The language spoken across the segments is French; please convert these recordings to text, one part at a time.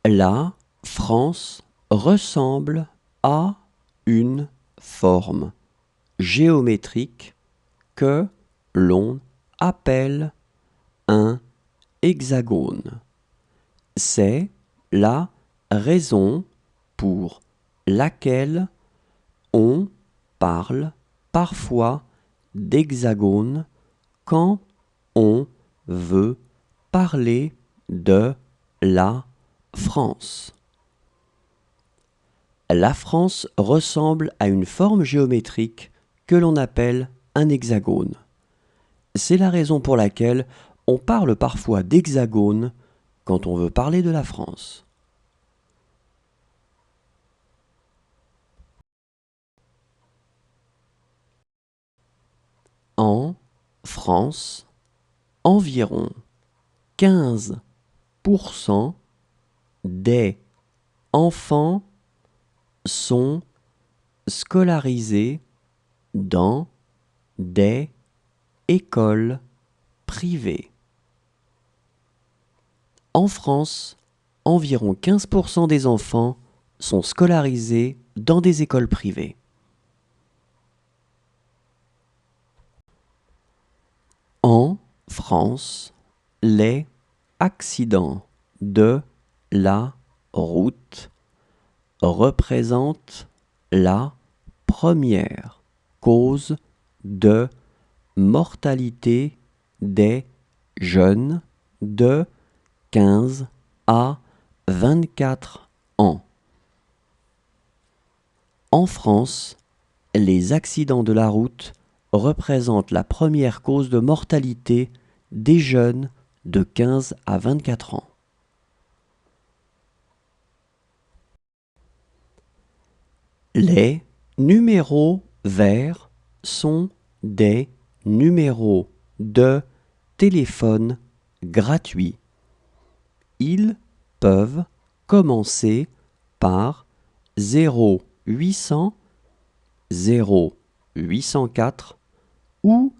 La France ressemble à une forme géométrique que l'on appelle un hexagone. C'est la raison pour laquelle on parle parfois d'hexagone quand on veut parler de la France. La France ressemble à une forme géométrique que l'on appelle un hexagone. C'est la raison pour laquelle on parle parfois d'hexagone quand on veut parler de la France. En France, environ 15% des enfants sont scolarisés dans des écoles privées. En France, environ 15% des enfants sont scolarisés dans des écoles privées. En France, les accidents de la route représentent la première cause de mortalité des jeunes de 15 à 24 ans. En France, les accidents de la route représentent la première cause de mortalité des jeunes de 15 à 24 ans. Les numéros verts sont des numéros de téléphone gratuits. Ils peuvent commencer par 0800, 0804 ou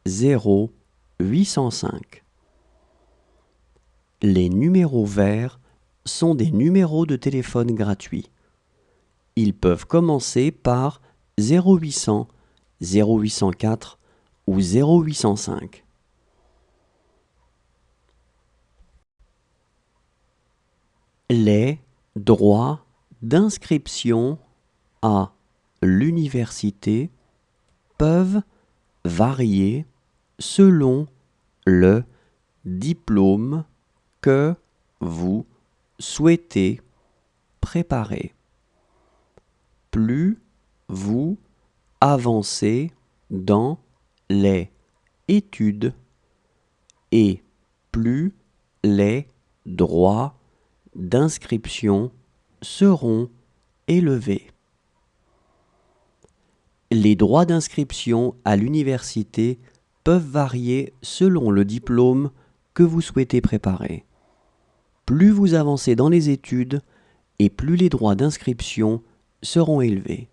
0805. Les numéros verts sont des numéros de téléphone gratuits. Ils peuvent commencer par 0800, 0804 ou 0805. Les droits d'inscription à l'université peuvent varier selon le diplôme que vous souhaitez préparer. Plus vous avancez dans les études et plus les droits d'inscription seront élevés. Les droits d'inscription à l'université peuvent varier selon le diplôme que vous souhaitez préparer. Plus vous avancez dans les études et plus les droits d'inscription seront élevés.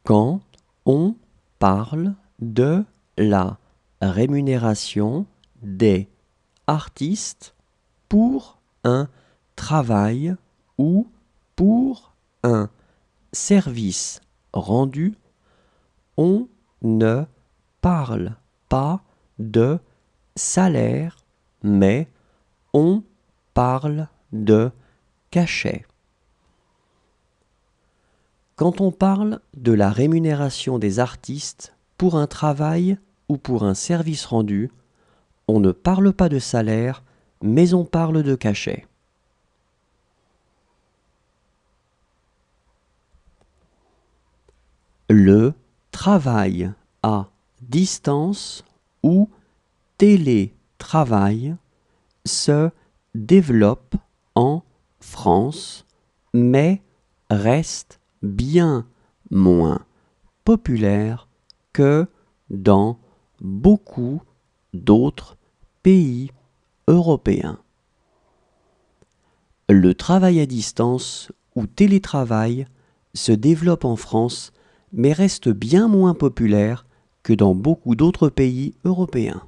Quand on parle de la rémunération des artistes pour un travail ou pour un service rendu, on ne parle pas de salaire, mais on parle de cachet. Quand on parle de la rémunération des artistes pour un travail ou pour un service rendu, on ne parle pas de salaire, mais on parle de cachet. Le travail à distance ou télétravail se développe en France, mais reste bien moins populaire que dans beaucoup d'autres pays européens. Le travail à distance ou télétravail se développe en France, mais reste bien moins populaire que dans beaucoup d'autres pays européens.